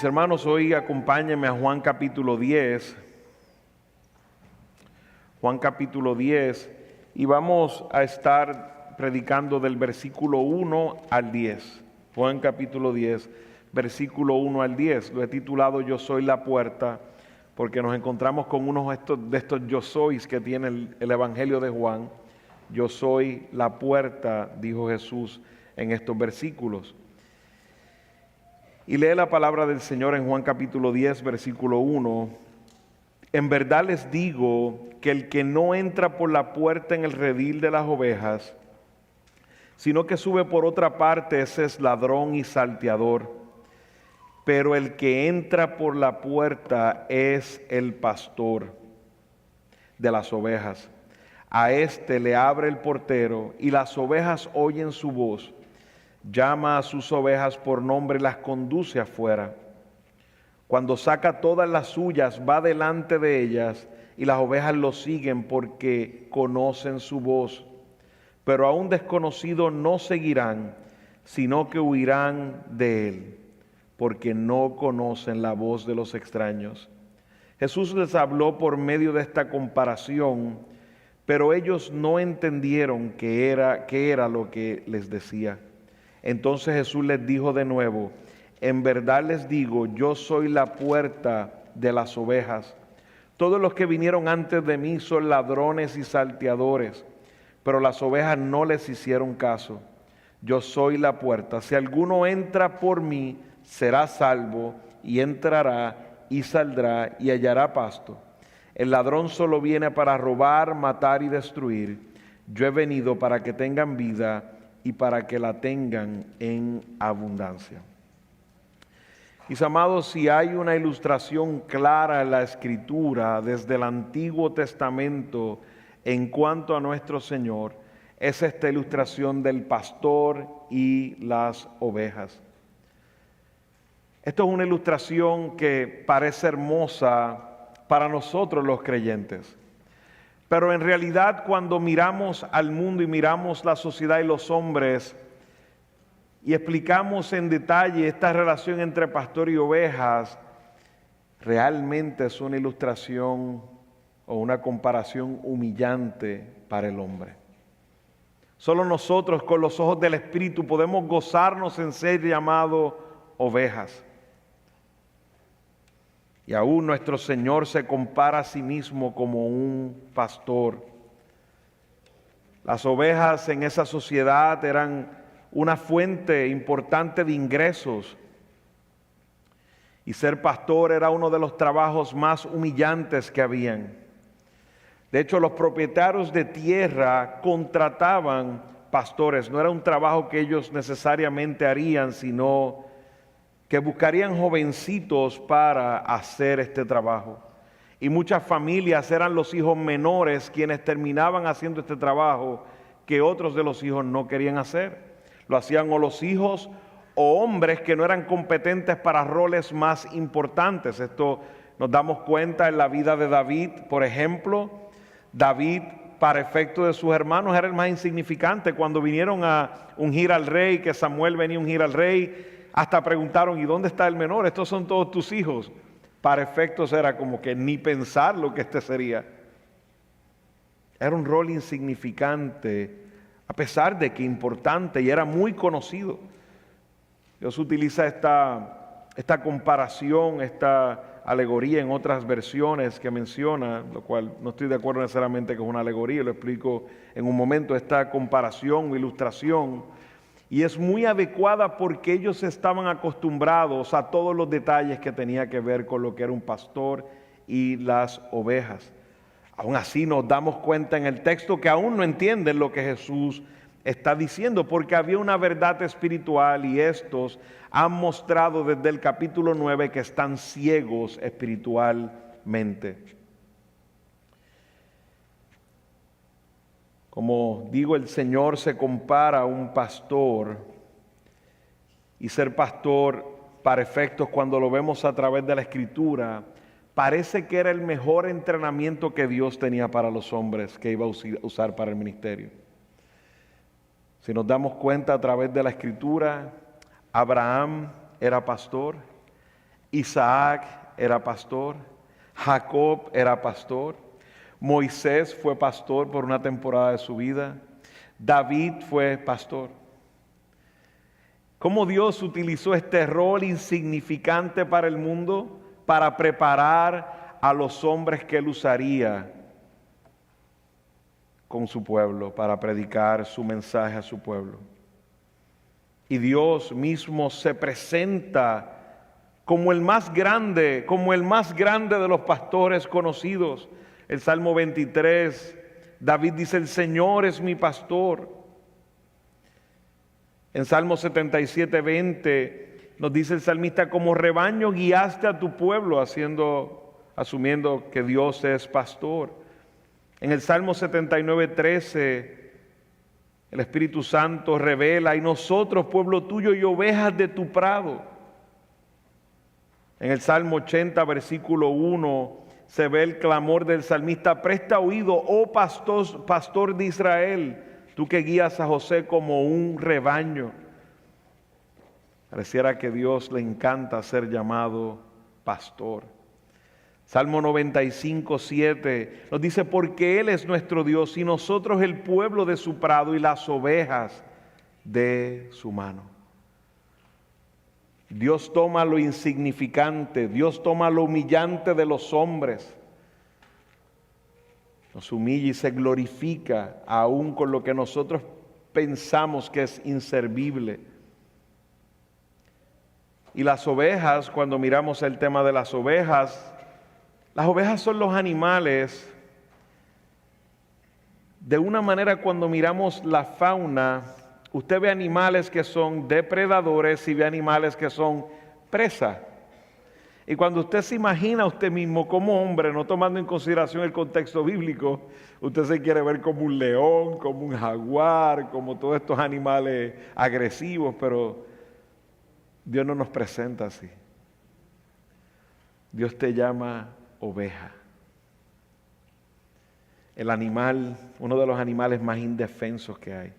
Mis hermanos, hoy acompáñenme a Juan capítulo 10. Juan capítulo 10, y vamos a estar predicando del versículo 1 al 10. Juan capítulo 10, versículo 1 al 10. Lo he titulado Yo soy la puerta, porque nos encontramos con unos de estos yo sois que tiene el Evangelio de Juan. Yo soy la puerta, dijo Jesús en estos versículos. Y lee la palabra del Señor en Juan capítulo 10, versículo 1. En verdad les digo que el que no entra por la puerta en el redil de las ovejas, sino que sube por otra parte, ese es ladrón y salteador. Pero el que entra por la puerta es el pastor de las ovejas. A éste le abre el portero y las ovejas oyen su voz. Llama a sus ovejas por nombre y las conduce afuera. Cuando saca todas las suyas, va delante de ellas y las ovejas lo siguen porque conocen su voz. Pero a un desconocido no seguirán, sino que huirán de él, porque no conocen la voz de los extraños. Jesús les habló por medio de esta comparación, pero ellos no entendieron qué era lo que les decía. Entonces Jesús les dijo de nuevo: en verdad les digo, yo soy la puerta de las ovejas. Todos los que vinieron antes de mí son ladrones y salteadores, pero las ovejas no les hicieron caso. Yo soy la puerta. Si alguno entra por mí, será salvo, y entrará y saldrá y hallará pasto. El ladrón solo viene para robar, matar y destruir. Yo he venido para que tengan vida y para que la tengan en abundancia. Mis amados, si hay una ilustración clara en la Escritura desde el Antiguo Testamento en cuanto a nuestro Señor, es esta ilustración del pastor y las ovejas. Esto es una ilustración que parece hermosa para nosotros los creyentes. Pero en realidad, cuando miramos al mundo y miramos la sociedad y los hombres y explicamos en detalle esta relación entre pastor y ovejas, realmente es una ilustración o una comparación humillante para el hombre. Solo nosotros con los ojos del Espíritu podemos gozarnos en ser llamados ovejas. Y aún nuestro Señor se compara a sí mismo como un pastor. Las ovejas en esa sociedad eran una fuente importante de ingresos. Y ser pastor era uno de los trabajos más humillantes que habían. De hecho, los propietarios de tierra contrataban pastores. No era un trabajo que ellos necesariamente harían, sino que buscarían jovencitos para hacer este trabajo. Y muchas familias eran los hijos menores quienes terminaban haciendo este trabajo que otros de los hijos no querían hacer. Lo hacían o los hijos o hombres que no eran competentes para roles más importantes. Esto nos damos cuenta en la vida de David, por ejemplo. David, para efecto de sus hermanos, era el más insignificante. Cuando vinieron a ungir al rey, que Samuel venía a ungir al rey, hasta preguntaron: ¿y dónde está el menor? Estos son todos tus hijos. Para efectos era como que ni pensar lo que este sería. Era un rol insignificante, a pesar de que importante, y era muy conocido. Dios utiliza esta comparación, esta alegoría en otras versiones que menciona, lo cual no estoy de acuerdo necesariamente que es una alegoría, lo explico en un momento, esta comparación o ilustración. Y es muy adecuada porque ellos estaban acostumbrados a todos los detalles que tenía que ver con lo que era un pastor y las ovejas. Aún así nos damos cuenta en el texto que aún no entienden lo que Jesús está diciendo, porque había una verdad espiritual y estos han mostrado desde el capítulo 9 que están ciegos espiritualmente. Como digo, el Señor se compara a un pastor, y ser pastor, para efectos cuando lo vemos a través de la Escritura, parece que era el mejor entrenamiento que Dios tenía para los hombres que iba a usar para el ministerio. Si nos damos cuenta a través de la Escritura, Abraham era pastor, Isaac era pastor, Jacob era pastor, Moisés fue pastor por una temporada de su vida, David fue pastor. ¿Cómo Dios utilizó este rol insignificante para el mundo para preparar a los hombres que él usaría con su pueblo, para predicar su mensaje a su pueblo? Y Dios mismo se presenta como el más grande de los pastores conocidos. El Salmo 23, David dice: el Señor es mi pastor. En Salmo 77, 20 nos dice el salmista: como rebaño guiaste a tu pueblo, asumiendo que Dios es pastor. En el Salmo 79, 13 el Espíritu Santo revela: y nosotros, pueblo tuyo y ovejas de tu prado. En el Salmo 80, versículo 1, se ve el clamor del salmista: presta oído, oh pastor de Israel, tú que guías a José como un rebaño. Pareciera que Dios le encanta ser llamado pastor. Salmo 95, 7 nos dice: porque Él es nuestro Dios y nosotros el pueblo de su prado y las ovejas de su mano. Dios toma lo insignificante, Dios toma lo humillante de los hombres, nos humilla y se glorifica aún con lo que nosotros pensamos que es inservible. Y las ovejas, cuando miramos el tema de las ovejas son los animales. De una manera, cuando miramos la fauna, usted ve animales que son depredadores y ve animales que son presa. Y cuando usted se imagina a usted mismo como hombre, no tomando en consideración el contexto bíblico, usted se quiere ver como un león, como un jaguar, como todos estos animales agresivos, pero Dios no nos presenta así. Dios te llama oveja. El animal, uno de los animales más indefensos que hay.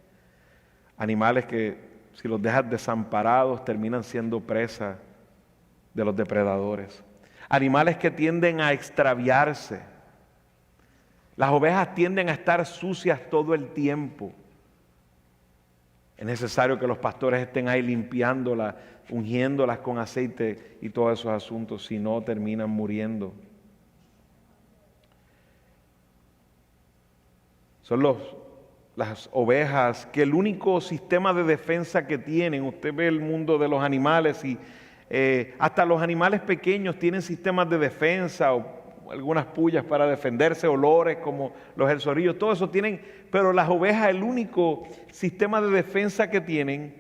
Animales que, si los dejas desamparados, terminan siendo presa de los depredadores. Animales que tienden a extraviarse. Las ovejas tienden a estar sucias todo el tiempo. Es necesario que los pastores estén ahí limpiándolas, ungiéndolas con aceite y todos esos asuntos, si no terminan muriendo. Son las ovejas que el único sistema de defensa que tienen, usted ve el mundo de los animales y hasta los animales pequeños tienen sistemas de defensa o algunas pullas para defenderse, olores como los herzorillos, todo eso tienen, pero las ovejas el único sistema de defensa que tienen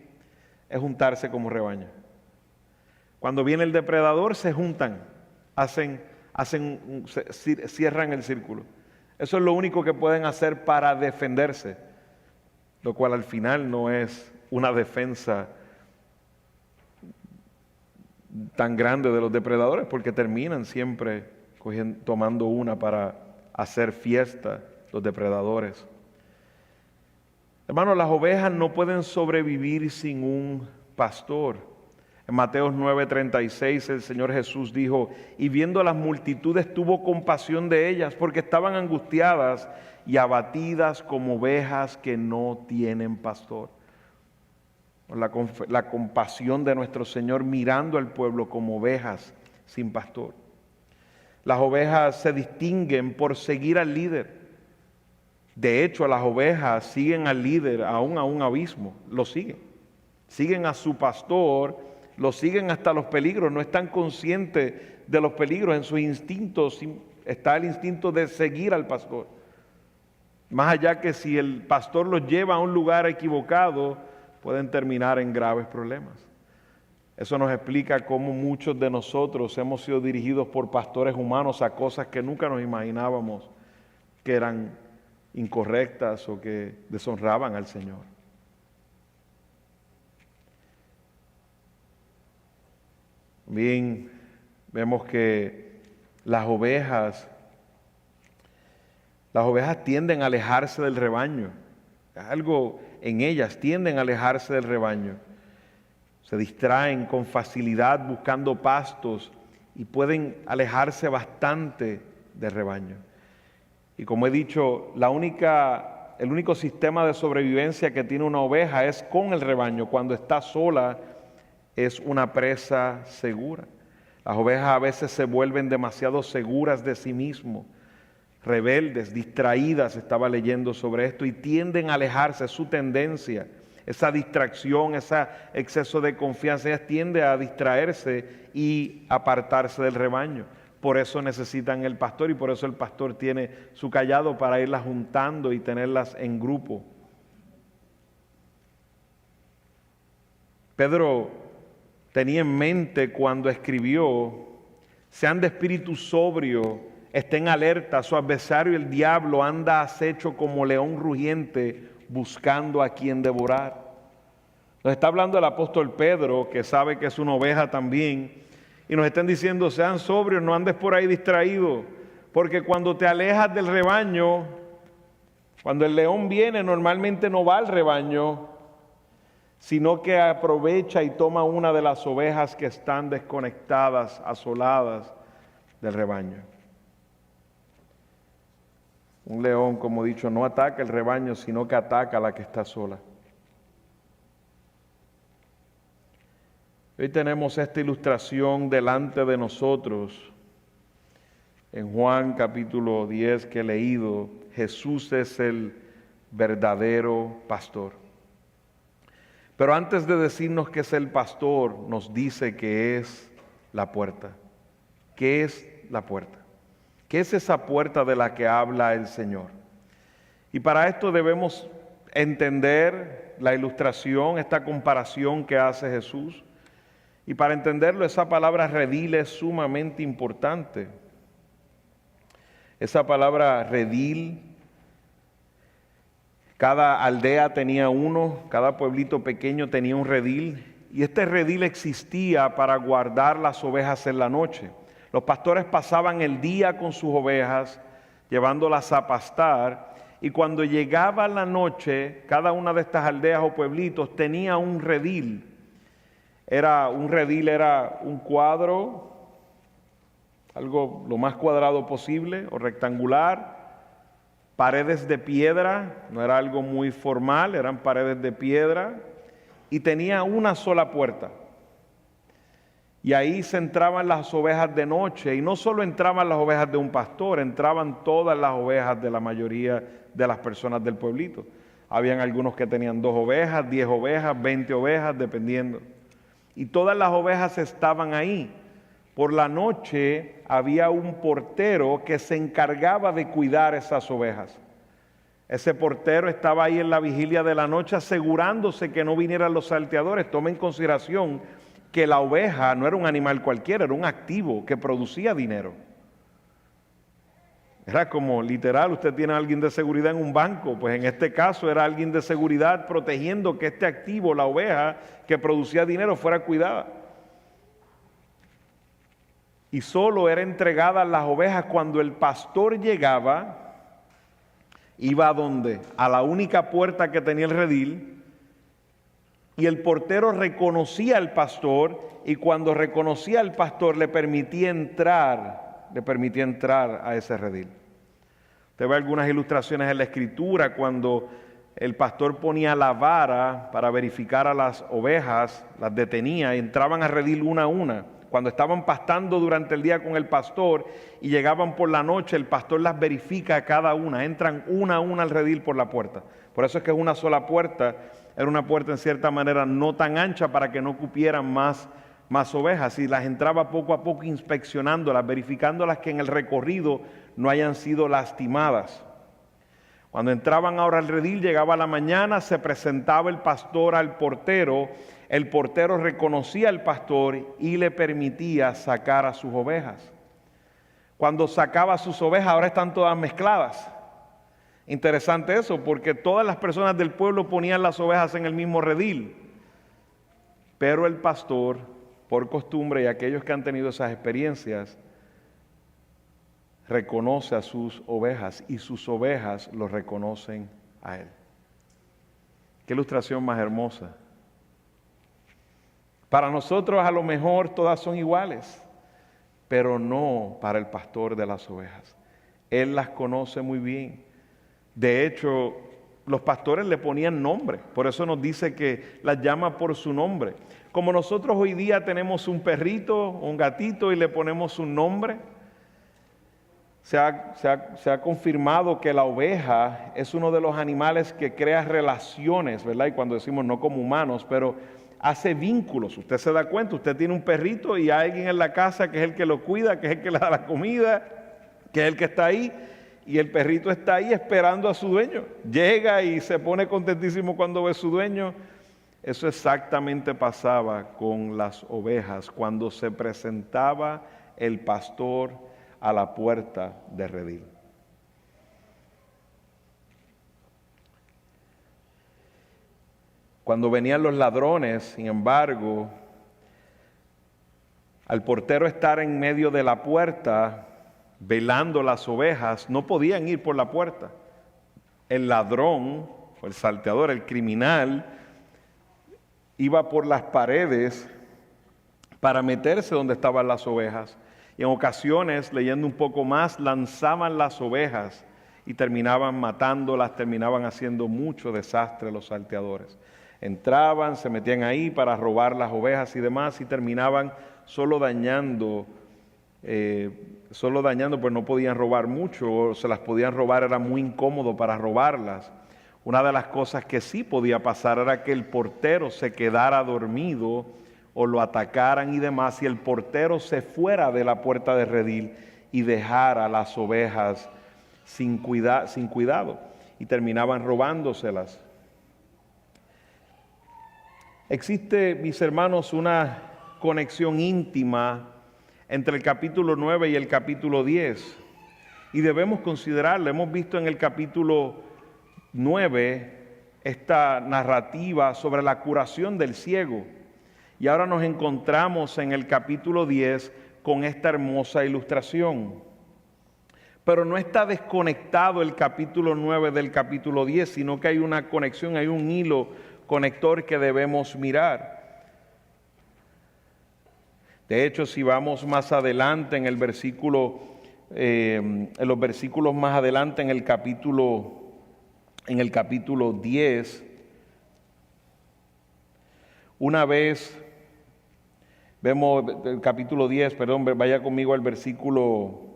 es juntarse como rebaño. Cuando viene el depredador se juntan, cierran el círculo. Eso es lo único que pueden hacer para defenderse, lo cual al final no es una defensa tan grande de los depredadores, porque terminan siempre tomando una para hacer fiesta los depredadores. Hermanos, las ovejas no pueden sobrevivir sin un pastor. En Mateo 9:36 el Señor Jesús dijo: y viendo las multitudes tuvo compasión de ellas, porque estaban angustiadas y abatidas como ovejas que no tienen pastor. La compasión de nuestro Señor mirando al pueblo como ovejas sin pastor. Las ovejas se distinguen por seguir al líder. De hecho, las ovejas siguen al líder aún a un abismo, lo siguen. Siguen a su pastor, lo siguen hasta los peligros, no están conscientes de los peligros. En sus instintos está el instinto de seguir al pastor. Más allá que si el pastor los lleva a un lugar equivocado, pueden terminar en graves problemas. Eso nos explica cómo muchos de nosotros hemos sido dirigidos por pastores humanos a cosas que nunca nos imaginábamos que eran incorrectas o que deshonraban al Señor. Bien, vemos que las ovejas tienden a alejarse del rebaño. Algo en ellas tienden a alejarse del rebaño. Se distraen con facilidad buscando pastos y pueden alejarse bastante del rebaño. Y como he dicho, el único sistema de sobrevivencia que tiene una oveja es con el rebaño. Cuando está sola es una presa segura. Las ovejas a veces se vuelven demasiado seguras de sí mismas, rebeldes, distraídas, estaba leyendo sobre esto, y tienden a alejarse, es su tendencia, esa distracción, ese exceso de confianza, ellas tienden a distraerse y apartarse del rebaño. Por eso necesitan el pastor y por eso el pastor tiene su cayado para irlas juntando y tenerlas en grupo. Pedro tenía en mente cuando escribió: sean de espíritu sobrio, estén alerta, su adversario el diablo anda acecho como león rugiente buscando a quien devorar. Nos está hablando el apóstol Pedro, que sabe que es una oveja también, y nos están diciendo: sean sobrios, no andes por ahí distraídos, porque cuando te alejas del rebaño, cuando el león viene, normalmente no va al rebaño, sino que aprovecha y toma una de las ovejas que están desconectadas, asoladas del rebaño. Un león, como he dicho, no ataca el rebaño, sino que ataca a la que está sola. Hoy tenemos esta ilustración delante de nosotros. En Juan capítulo 10 que he leído, Jesús es el verdadero pastor. Pero antes de decirnos que es el pastor, nos dice que es la puerta. ¿Qué es la puerta? ¿Qué es esa puerta de la que habla el Señor? Y para esto debemos entender la ilustración, esta comparación que hace Jesús. Y para entenderlo, esa palabra redil es sumamente importante. Esa palabra redil, cada aldea tenía uno, cada pueblito pequeño tenía un redil, y este redil existía para guardar las ovejas en la noche. Los pastores pasaban el día con sus ovejas, llevándolas a pastar, y cuando llegaba la noche, cada una de estas aldeas o pueblitos tenía un redil. Un redil era un cuadro, algo lo más cuadrado posible o rectangular, paredes de piedra, no era algo muy formal, eran paredes de piedra, y tenía una sola puerta. Y ahí se entraban las ovejas de noche, y no solo entraban las ovejas de un pastor, entraban todas las ovejas de la mayoría de las personas del pueblito. Habían algunos que tenían 2 ovejas, 10 ovejas, 20 ovejas, dependiendo. Y todas las ovejas estaban ahí. Por la noche había un portero que se encargaba de cuidar esas ovejas. Ese portero estaba ahí en la vigilia de la noche asegurándose que no vinieran los salteadores. Toma en consideración que la oveja no era un animal cualquiera, era un activo que producía dinero. Era como literal, usted tiene a alguien de seguridad en un banco, pues en este caso era alguien de seguridad protegiendo que este activo, la oveja que producía dinero, fuera cuidada. Y solo era entregada las ovejas cuando el pastor llegaba. Iba a ¿dónde? A la única puerta que tenía el redil, y el portero reconocía al pastor, y cuando reconocía al pastor le permitía entrar a ese redil. Usted ve algunas ilustraciones en la Escritura cuando el pastor ponía la vara para verificar a las ovejas, las detenía y entraban al redil una a una. Cuando estaban pastando durante el día con el pastor y llegaban por la noche, el pastor las verifica a cada una, entran una a una al redil por la puerta. Por eso es que es una sola puerta, era una puerta en cierta manera no tan ancha para que no cupieran más ovejas, y las entraba poco a poco inspeccionándolas, verificándolas que en el recorrido no hayan sido lastimadas. Cuando entraban ahora al redil, llegaba la mañana, se presentaba el pastor al portero. El portero reconocía al pastor y le permitía sacar a sus ovejas. Cuando sacaba sus ovejas, ahora están todas mezcladas. Interesante eso, porque todas las personas del pueblo ponían las ovejas en el mismo redil. Pero el pastor, por costumbre, y aquellos que han tenido esas experiencias, reconoce a sus ovejas y sus ovejas lo reconocen a él. Qué ilustración más hermosa. Para nosotros a lo mejor todas son iguales, pero no para el pastor de las ovejas. Él las conoce muy bien. De hecho, los pastores le ponían nombre, por eso nos dice que las llama por su nombre. Como nosotros hoy día tenemos un perrito, un gatito y le ponemos un nombre, se ha confirmado que la oveja es uno de los animales que crea relaciones, ¿verdad? Y cuando decimos no como humanos, pero hace vínculos. Usted se da cuenta, usted tiene un perrito y hay alguien en la casa que es el que lo cuida, que es el que le da la comida, que es el que está ahí, y el perrito está ahí esperando a su dueño. Llega y se pone contentísimo cuando ve a su dueño. Eso exactamente pasaba con las ovejas cuando se presentaba el pastor a la puerta de redil. Cuando venían los ladrones, sin embargo, al portero estar en medio de la puerta, velando las ovejas, no podían ir por la puerta. El ladrón, o el salteador, el criminal, iba por las paredes para meterse donde estaban las ovejas. Y en ocasiones, leyendo un poco más, lanzaban las ovejas y terminaban matándolas, terminaban haciendo mucho desastre los salteadores. Entraban, se metían ahí para robar las ovejas y demás y terminaban solo dañando, pues no podían robar mucho, o se las podían robar, era muy incómodo para robarlas. Una de las cosas que sí podía pasar era que el portero se quedara dormido o lo atacaran y demás, y el portero se fuera de la puerta de redil y dejara las ovejas sin cuidado, y terminaban robándoselas. Existe, mis hermanos, una conexión íntima entre el capítulo 9 y el capítulo 10, y debemos considerarlo. Hemos visto en el capítulo 9 esta narrativa sobre la curación del ciego, y ahora nos encontramos en el capítulo 10 con esta hermosa ilustración. Pero no está desconectado el capítulo 9 del capítulo 10, sino que hay una conexión, hay un hilo conector que debemos mirar. De hecho, si vamos más adelante en el versículo, en los versículos más adelante en el capítulo 10, una vez vemos el capítulo 10, perdón, vaya conmigo al versículo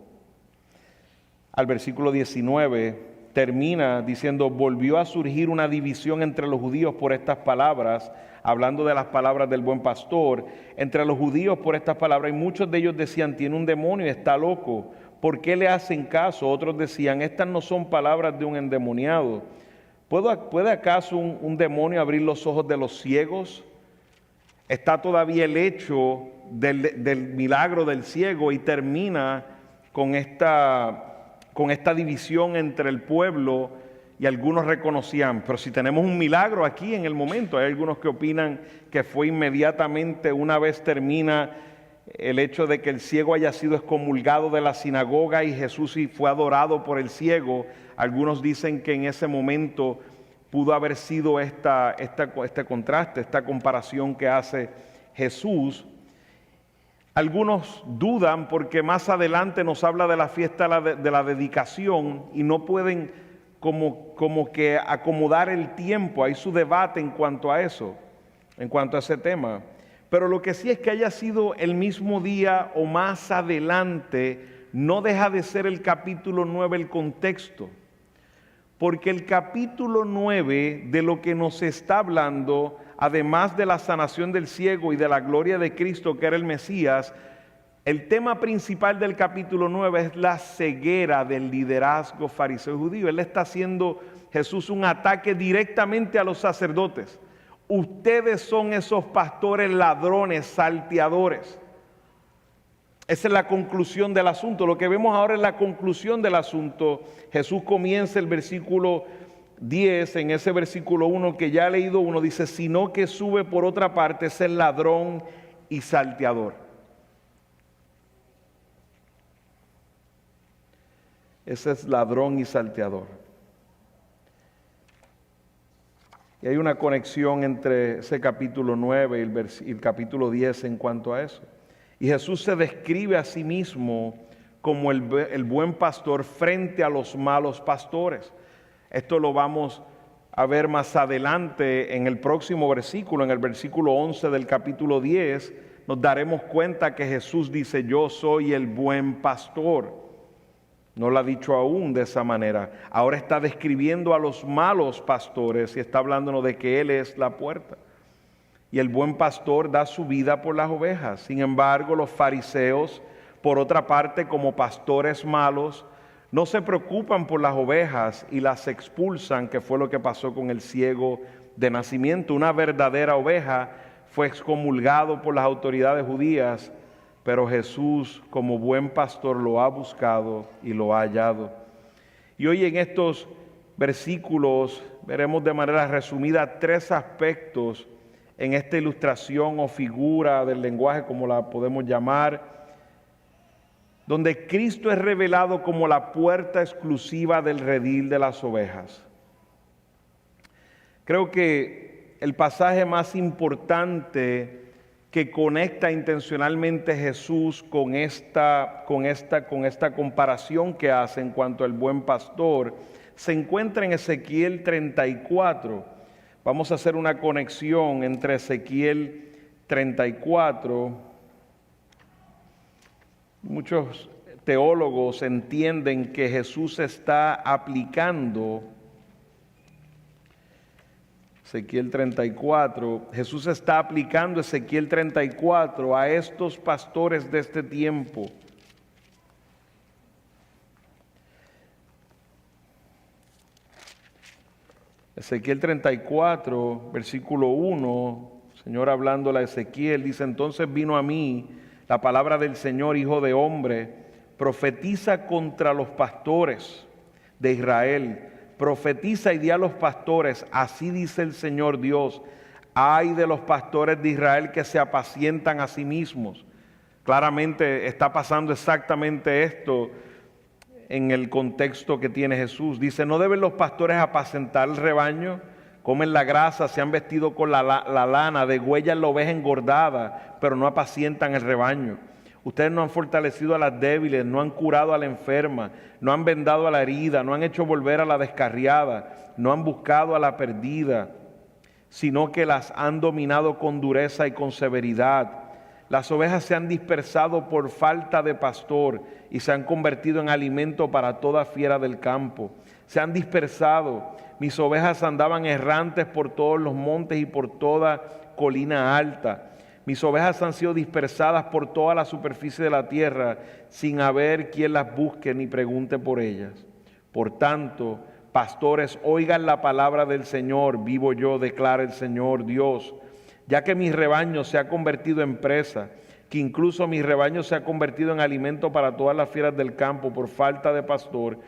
19, termina diciendo: volvió a surgir una división entre los judíos por estas palabras, hablando de las palabras del buen pastor, entre los judíos por estas palabras, y muchos de ellos decían: tiene un demonio y está loco, ¿por qué le hacen caso? Otros decían: estas no son palabras de un endemoniado. ¿Puede acaso un demonio abrir los ojos de los ciegos? Está todavía el hecho del milagro del ciego, y termina con esta división entre el pueblo, y algunos reconocían, pero si tenemos un milagro aquí en el momento. Hay algunos que opinan que fue inmediatamente una vez termina el hecho de que el ciego haya sido excomulgado de la sinagoga y Jesús fue adorado por el ciego. Algunos dicen que en ese momento pudo haber sido este contraste, esta comparación que hace Jesús. Algunos dudan porque más adelante nos habla de la fiesta de la dedicación y no pueden como que acomodar el tiempo. Hay su debate en cuanto a eso, en cuanto a ese tema. Pero lo que sí es que haya sido el mismo día o más adelante, no deja de ser el capítulo 9 el contexto. Porque el capítulo 9 de lo que nos está hablando, además de la sanación del ciego y de la gloria de Cristo que era el Mesías, el tema principal del capítulo 9 es la ceguera del liderazgo fariseo judío. Él está haciendo, Jesús, un ataque directamente a los sacerdotes. Ustedes son esos pastores ladrones, salteadores. Esa es la conclusión del asunto. Lo que vemos ahora es la conclusión del asunto. Jesús comienza el versículo 10, en ese versículo 1 que ya he leído, uno dice: sino que sube por otra parte, es el ladrón y salteador. Ese es ladrón y salteador. Y hay una conexión entre ese capítulo 9 y el capítulo 10 en cuanto a eso. Y Jesús se describe a sí mismo como el buen pastor frente a los malos pastores. Esto lo vamos a ver más adelante en el próximo versículo, en el versículo 11 del capítulo 10, nos daremos cuenta que Jesús dice: yo soy el buen pastor. No lo ha dicho aún de esa manera. Ahora está describiendo a los malos pastores y está hablándonos de que Él es la puerta. Y el buen pastor da su vida por las ovejas. Sin embargo, los fariseos, por otra parte, como pastores malos, no se preocupan por las ovejas y las expulsan, que fue lo que pasó con el ciego de nacimiento. Una verdadera oveja fue excomulgado por las autoridades judías, pero Jesús, como buen pastor, lo ha buscado y lo ha hallado. Y hoy en estos versículos veremos de manera resumida 3 aspectos en esta ilustración o figura del lenguaje, como la podemos llamar, donde Cristo es revelado como la puerta exclusiva del redil de las ovejas. Creo que el pasaje más importante que conecta intencionalmente Jesús con esta comparación que hace en cuanto al buen pastor se encuentra en Ezequiel 34. Vamos a hacer una conexión entre Ezequiel 34. Muchos teólogos entienden que Jesús está aplicando Ezequiel 34. Jesús está aplicando Ezequiel 34 a estos pastores de este tiempo. Ezequiel 34, versículo 1, Señor hablándole a Ezequiel, dice: entonces vino a mí la palabra del Señor, hijo de hombre, profetiza contra los pastores de Israel, profetiza y di a los pastores, así dice el Señor Dios: ay de los pastores de Israel que se apacientan a sí mismos. Claramente está pasando exactamente esto en el contexto que tiene Jesús. Dice: ¿no deben los pastores apacentar el rebaño? Comen la grasa, se han vestido con la lana, degüellan la oveja engordada, pero no apacientan el rebaño. Ustedes no han fortalecido a las débiles, no han curado a la enferma, no han vendado a la herida, no han hecho volver a la descarriada, no han buscado a la perdida, sino que las han dominado con dureza y con severidad. Las ovejas se han dispersado por falta de pastor y se han convertido en alimento para toda fiera del campo. Se han dispersado. Mis ovejas andaban errantes por todos los montes y por toda colina alta. Mis ovejas han sido dispersadas por toda la superficie de la tierra, sin haber quien las busque ni pregunte por ellas. Por tanto, pastores, oigan la palabra del Señor, vivo yo, declara el Señor Dios. Ya que mi rebaño se ha convertido en presa, que incluso mi rebaño se ha convertido en alimento para todas las fieras del campo por falta de pastor,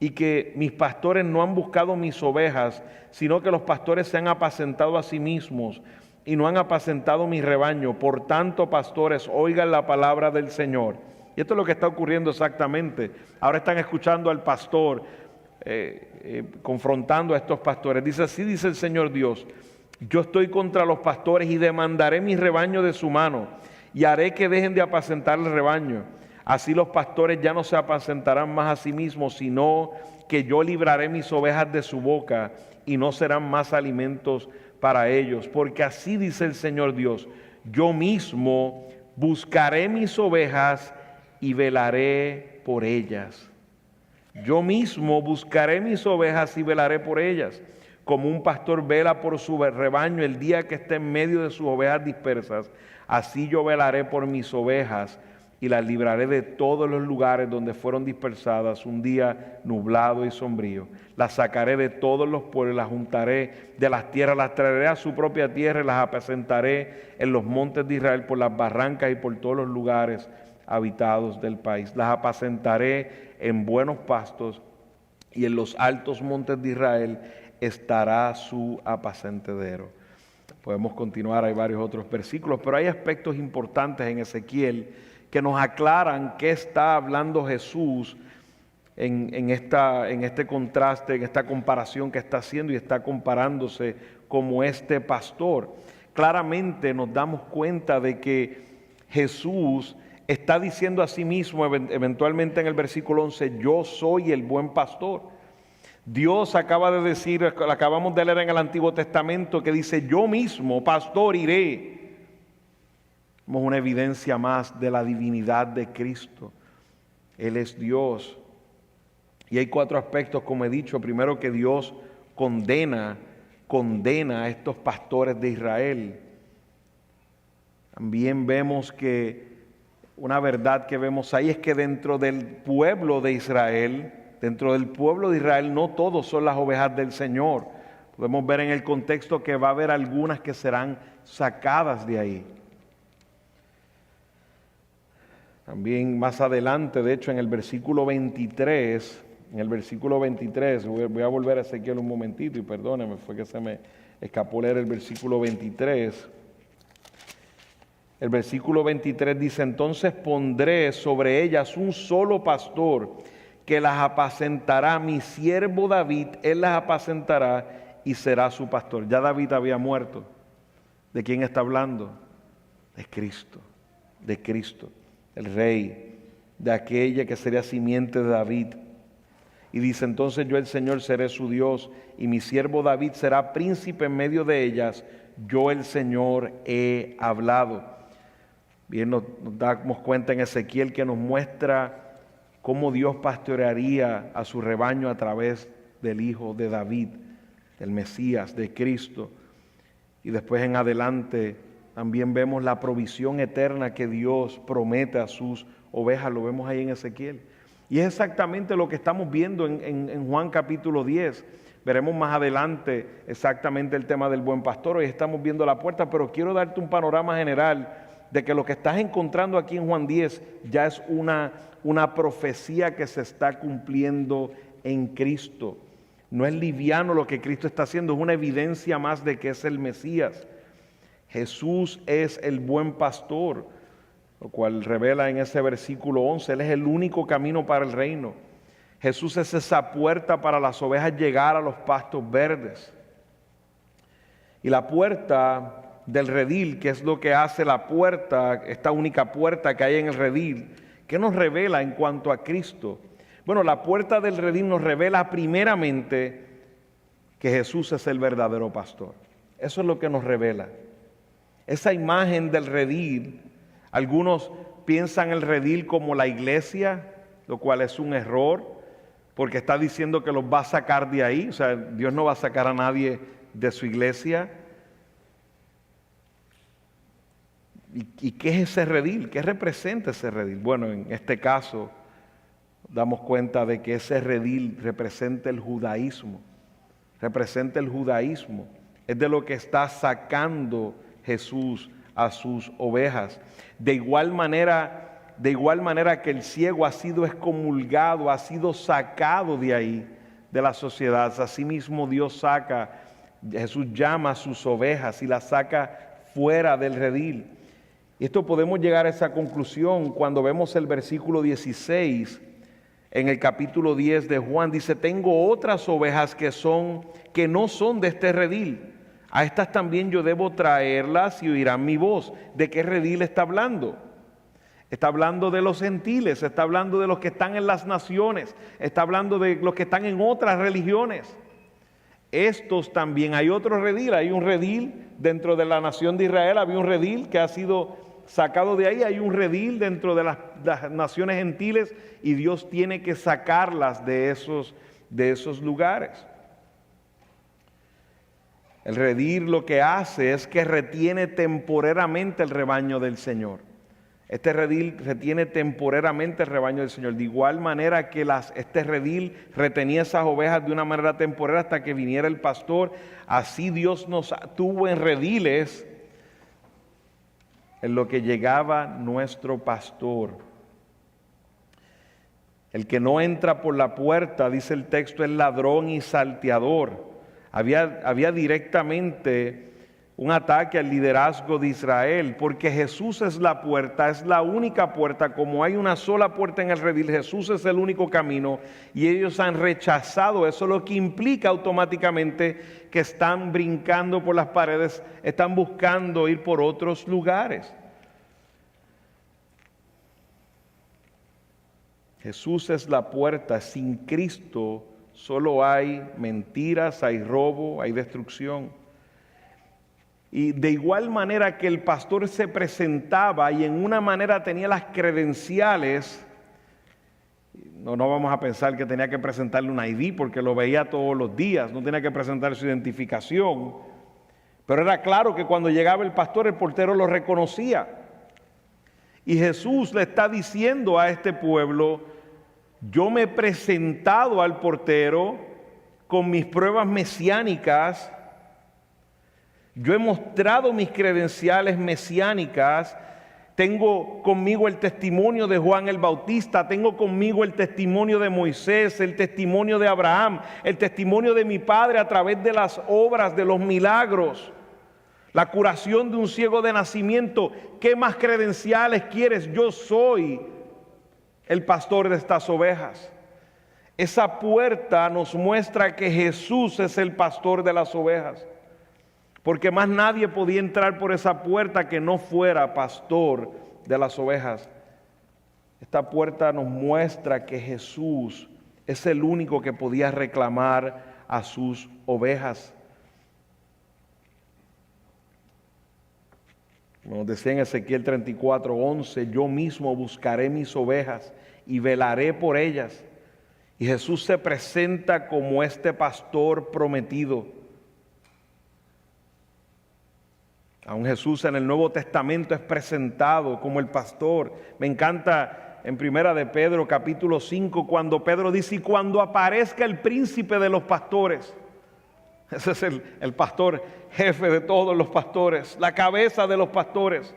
y que mis pastores no han buscado mis ovejas, sino que los pastores se han apacentado a sí mismos y no han apacentado mi rebaño. Por tanto, pastores, oigan la palabra del Señor. Y esto es lo que está ocurriendo exactamente. Ahora están escuchando al pastor confrontando a estos pastores. Dice: así dice el Señor Dios: yo estoy contra los pastores y demandaré mi rebaño de su mano y haré que dejen de apacentar el rebaño. Así los pastores ya no se apacentarán más a sí mismos, sino que yo libraré mis ovejas de su boca y no serán más alimentos para ellos. Porque así dice el Señor Dios: yo mismo buscaré mis ovejas y velaré por ellas. Yo mismo buscaré mis ovejas y velaré por ellas. Como un pastor vela por su rebaño el día que esté en medio de sus ovejas dispersas, así yo velaré por mis ovejas y las libraré de todos los lugares donde fueron dispersadas un día nublado y sombrío. Las sacaré de todos los pueblos, las juntaré de las tierras, las traeré a su propia tierra y las apacentaré en los montes de Israel, por las barrancas y por todos los lugares habitados del país. Las apacentaré en buenos pastos y en los altos montes de Israel estará su apacentadero. Podemos continuar, hay varios otros versículos, pero hay aspectos importantes en Ezequiel que nos aclaran qué está hablando Jesús en este contraste, en esta comparación que está haciendo, y está comparándose como este pastor. Claramente nos damos cuenta de que Jesús está diciendo a sí mismo eventualmente en el versículo 11, yo soy el buen pastor. Dios acaba de decir, acabamos de leer en el Antiguo Testamento, que dice, yo mismo, pastor, iré. Vemos una evidencia más de la divinidad de Cristo. Él es Dios. Y hay 4 aspectos, como he dicho. Primero, que Dios condena a estos pastores de Israel. También vemos que una verdad que vemos ahí es que dentro del pueblo de Israel, no todos son las ovejas del Señor. Podemos ver en el contexto que va a haber algunas que serán sacadas de ahí. También más adelante, de hecho, en el versículo 23, voy a volver a Ezequiel un momentito y perdónenme, fue que se me escapó leer el versículo 23. El versículo 23 dice, entonces pondré sobre ellas un solo pastor que las apacentará, mi siervo David, él las apacentará y será su pastor. Ya David había muerto. ¿De quién está hablando? De Cristo, el rey, de aquella que sería simiente de David. Y dice, entonces yo el Señor seré su Dios y mi siervo David será príncipe en medio de ellas. Yo el Señor he hablado. Bien, nos damos cuenta en Ezequiel que nos muestra cómo Dios pastorearía a su rebaño a través del Hijo de David, del Mesías, de Cristo. Y después en adelante también vemos la provisión eterna que Dios promete a sus ovejas, lo vemos ahí en Ezequiel. Y es exactamente lo que estamos viendo en Juan capítulo 10. Veremos más adelante exactamente el tema del buen pastor. Hoy estamos viendo la puerta, pero quiero darte un panorama general de que lo que estás encontrando aquí en Juan 10 ya es una profecía que se está cumpliendo en Cristo. No es liviano lo que Cristo está haciendo, es una evidencia más de que es el Mesías. Jesús es el buen pastor, lo cual revela en ese versículo 11, Él es el único camino para el reino. Jesús es esa puerta para las ovejas llegar a los pastos verdes. Y la puerta del redil, que es lo que hace la puerta, esta única puerta que hay en el redil, ¿qué nos revela en cuanto a Cristo? Bueno, la puerta del redil nos revela primeramente que Jesús es el verdadero pastor. Eso es lo que nos revela. Esa imagen del redil, algunos piensan el redil como la iglesia, lo cual es un error, porque está diciendo que los va a sacar de ahí. O sea, Dios no va a sacar a nadie de su iglesia. ¿Y qué es ese redil? ¿Qué representa ese redil? Bueno, en este caso damos cuenta de que ese redil representa el judaísmo. Es de lo que está sacando Jesús a sus ovejas. De igual manera que el ciego ha sido excomulgado, ha sido sacado de ahí, de la sociedad. Asimismo Jesús llama a sus ovejas y las saca fuera del redil. Y esto podemos llegar a esa conclusión cuando vemos el versículo 16 en el capítulo 10 de Juan. Dice, tengo otras ovejas que no son de este redil. A estas también yo debo traerlas y oirán mi voz. ¿De qué redil está hablando? Está hablando de los gentiles, está hablando de los que están en las naciones, está hablando de los que están en otras religiones. Estos también, hay otro redil, hay un redil dentro de la nación de Israel, había un redil que ha sido sacado de ahí, hay un redil dentro de las naciones gentiles y Dios tiene que sacarlas de esos lugares. El redil lo que hace es que retiene temporariamente el rebaño del Señor. Este redil retiene temporariamente el rebaño del Señor. De igual manera que este redil retenía esas ovejas de una manera temporal hasta que viniera el pastor, así Dios nos tuvo en rediles en lo que llegaba nuestro pastor. El que no entra por la puerta, dice el texto, es ladrón y salteador. Había directamente un ataque al liderazgo de Israel, porque Jesús es la puerta, es la única puerta. Como hay una sola puerta en el redil, Jesús es el único camino y ellos han rechazado eso, lo que implica automáticamente que están brincando por las paredes, están buscando ir por otros lugares. Jesús es la puerta. Sin Cristo solo hay mentiras, hay robo, hay destrucción. Y de igual manera que el pastor se presentaba y en una manera tenía las credenciales, no vamos a pensar que tenía que presentarle un ID porque lo veía todos los días, no tenía que presentar su identificación, pero era claro que cuando llegaba el pastor, el portero lo reconocía. Y Jesús le está diciendo a este pueblo: yo me he presentado al portero con mis pruebas mesiánicas, yo he mostrado mis credenciales mesiánicas, tengo conmigo el testimonio de Juan el Bautista, tengo conmigo el testimonio de Moisés, el testimonio de Abraham, el testimonio de mi padre a través de las obras, de los milagros, la curación de un ciego de nacimiento. ¿Qué más credenciales quieres? Yo soy el pastor de estas ovejas. Esa puerta nos muestra que Jesús es el pastor de las ovejas, porque más nadie podía entrar por esa puerta que no fuera pastor de las ovejas. Esta puerta nos muestra que Jesús es el único que podía reclamar a sus ovejas. Como decía en Ezequiel 34:11, yo mismo buscaré mis ovejas y velaré por ellas. Y Jesús se presenta como este pastor prometido. Aún Jesús en el Nuevo Testamento es presentado como el pastor. Me encanta en Primera de Pedro capítulo 5 cuando Pedro dice: y cuando aparezca el príncipe de los pastores. Ese es el pastor jefe de todos los pastores, la cabeza de los pastores.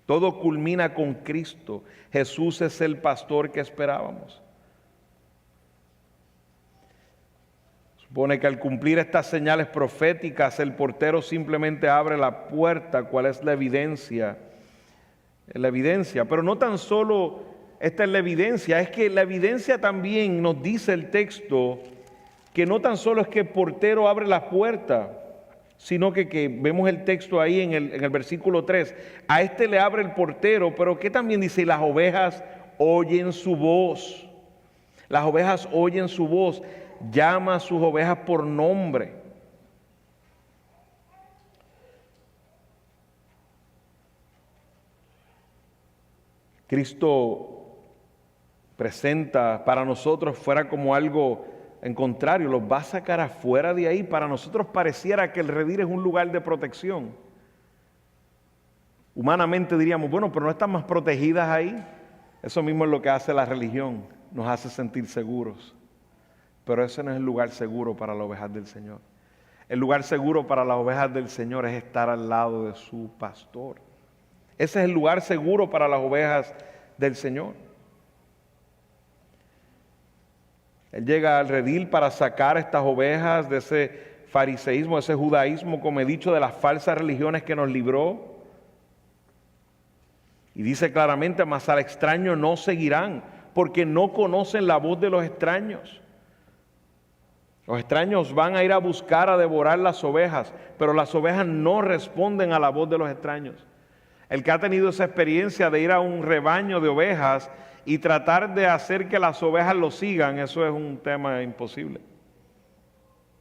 Todo culmina con Cristo. Jesús es el pastor que esperábamos. Supone que al cumplir estas señales proféticas, el portero simplemente abre la puerta. ¿Cuál es la evidencia? La evidencia, pero no tan solo esta es la evidencia, es que la evidencia también nos dice el texto que no tan solo es que el portero abre la puerta, sino que vemos el texto ahí en el versículo 3, a este le abre el portero, pero que también dice: las ovejas oyen su voz. Las ovejas oyen su voz. Llama a sus ovejas por nombre. Cristo presenta para nosotros fuera como algo en contrario, los va a sacar afuera de ahí. Para nosotros pareciera que el redil es un lugar de protección. Humanamente diríamos: bueno, pero no están más protegidas ahí. Eso mismo es lo que hace la religión, nos hace sentir seguros. Pero ese no es el lugar seguro para las ovejas del Señor. El lugar seguro para las ovejas del Señor es estar al lado de su pastor. Ese es el lugar seguro para las ovejas del Señor. Él llega al redil para sacar a estas ovejas de ese fariseísmo, ese judaísmo, como he dicho, de las falsas religiones que nos libró. Y dice claramente: mas al extraño no seguirán, porque no conocen la voz de los extraños. Los extraños van a ir a buscar, a devorar las ovejas, pero las ovejas no responden a la voz de los extraños. El que ha tenido esa experiencia de ir a un rebaño de ovejas y tratar de hacer que las ovejas lo sigan, eso es un tema imposible.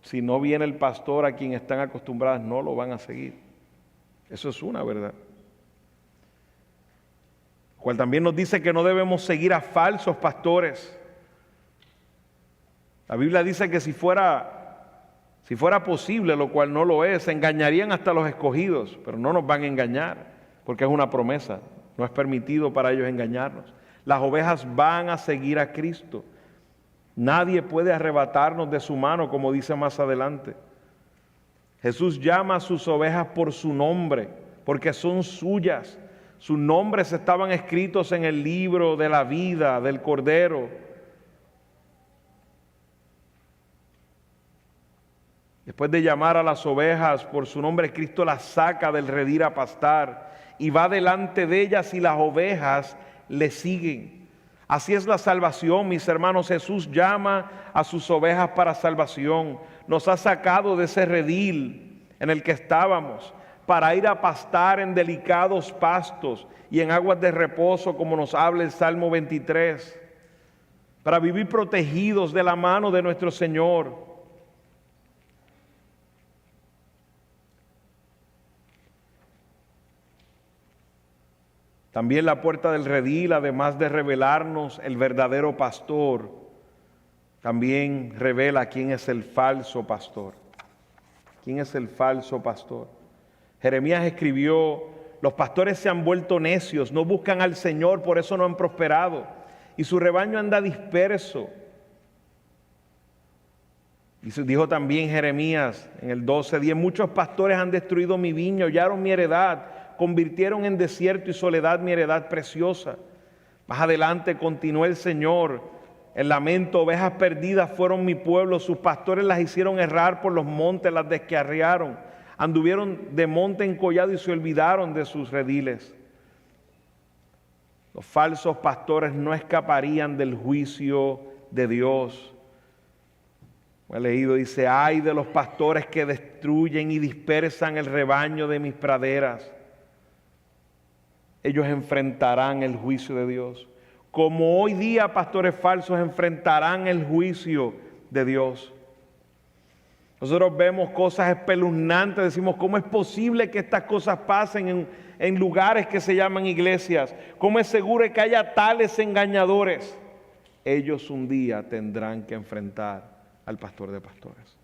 Si no viene el pastor a quien están acostumbradas, no lo van a seguir. Eso es una verdad. Cual también nos dice que no debemos seguir a falsos pastores. La Biblia dice que si fuera posible, lo cual no lo es, engañarían hasta los escogidos, pero no nos van a engañar, porque es una promesa, no es permitido para ellos engañarnos. Las ovejas van a seguir a Cristo. Nadie puede arrebatarnos de su mano, como dice más adelante. Jesús llama a sus ovejas por su nombre, porque son suyas. Sus nombres estaban escritos en el libro de la vida del Cordero. Después de llamar a las ovejas por su nombre, Cristo las saca del redil a pastar y va delante de ellas y las ovejas le siguen. Así es la salvación, mis hermanos. Jesús llama a sus ovejas para salvación. Nos ha sacado de ese redil en el que estábamos para ir a pastar en delicados pastos y en aguas de reposo, como nos habla el Salmo 23, para vivir protegidos de la mano de nuestro Señor. También la puerta del redil, además de revelarnos el verdadero pastor, también revela quién es el falso pastor. ¿Quién es el falso pastor? Jeremías escribió: los pastores se han vuelto necios, no buscan al Señor, por eso no han prosperado, y su rebaño anda disperso. Y dijo también Jeremías en el 12:10: muchos pastores han destruido mi viña, hollaron mi heredad, convirtieron en desierto y soledad mi heredad preciosa. Más adelante continuó el Señor: el lamento, ovejas perdidas fueron mi pueblo, sus pastores las hicieron errar por los montes, las descarriaron, anduvieron de monte en collado y se olvidaron de sus rediles. Los falsos pastores no escaparían del juicio de Dios. He leído, dice: ay de los pastores que destruyen y dispersan el rebaño de mis praderas. Ellos enfrentarán el juicio de Dios. Como hoy día pastores falsos enfrentarán el juicio de Dios. Nosotros vemos cosas espeluznantes, decimos: ¿cómo es posible que estas cosas pasen en lugares que se llaman iglesias? ¿Cómo es seguro que haya tales engañadores? Ellos un día tendrán que enfrentar al pastor de pastores.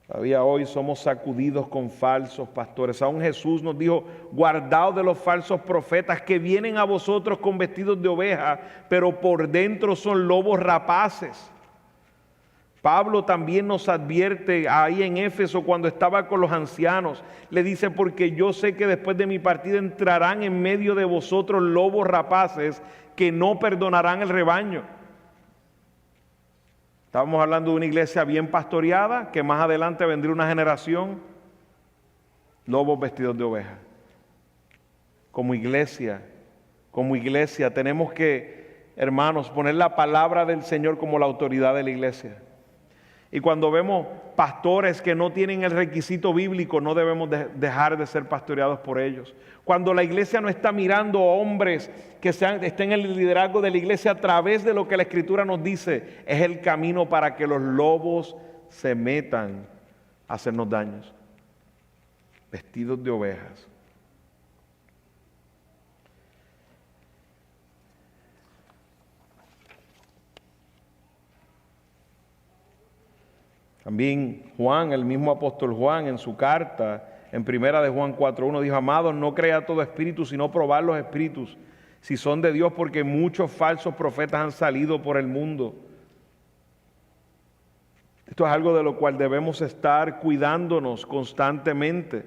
Todavía hoy somos sacudidos con falsos pastores. Aún Jesús nos dijo: guardaos de los falsos profetas que vienen a vosotros con vestidos de oveja, pero por dentro son lobos rapaces. Pablo también nos advierte ahí en Éfeso, cuando estaba con los ancianos, le dice: porque yo sé que después de mi partida entrarán en medio de vosotros lobos rapaces que no perdonarán el rebaño. Estábamos hablando de una iglesia bien pastoreada, que más adelante vendría una generación, lobos vestidos de oveja. Como iglesia tenemos que, hermanos, poner la palabra del Señor como la autoridad de la iglesia. Y cuando vemos pastores que no tienen el requisito bíblico, no debemos dejar de ser pastoreados por ellos. Cuando la iglesia no está mirando a hombres que estén en el liderazgo de la iglesia a través de lo que la Escritura nos dice, es el camino para que los lobos se metan a hacernos daños. Vestidos de ovejas. También Juan, el mismo apóstol Juan, en su carta, en primera de Juan 4:1, dijo: amados, no crea todo espíritu, sino probad los espíritus, si son de Dios, porque muchos falsos profetas han salido por el mundo. Esto es algo de lo cual debemos estar cuidándonos constantemente.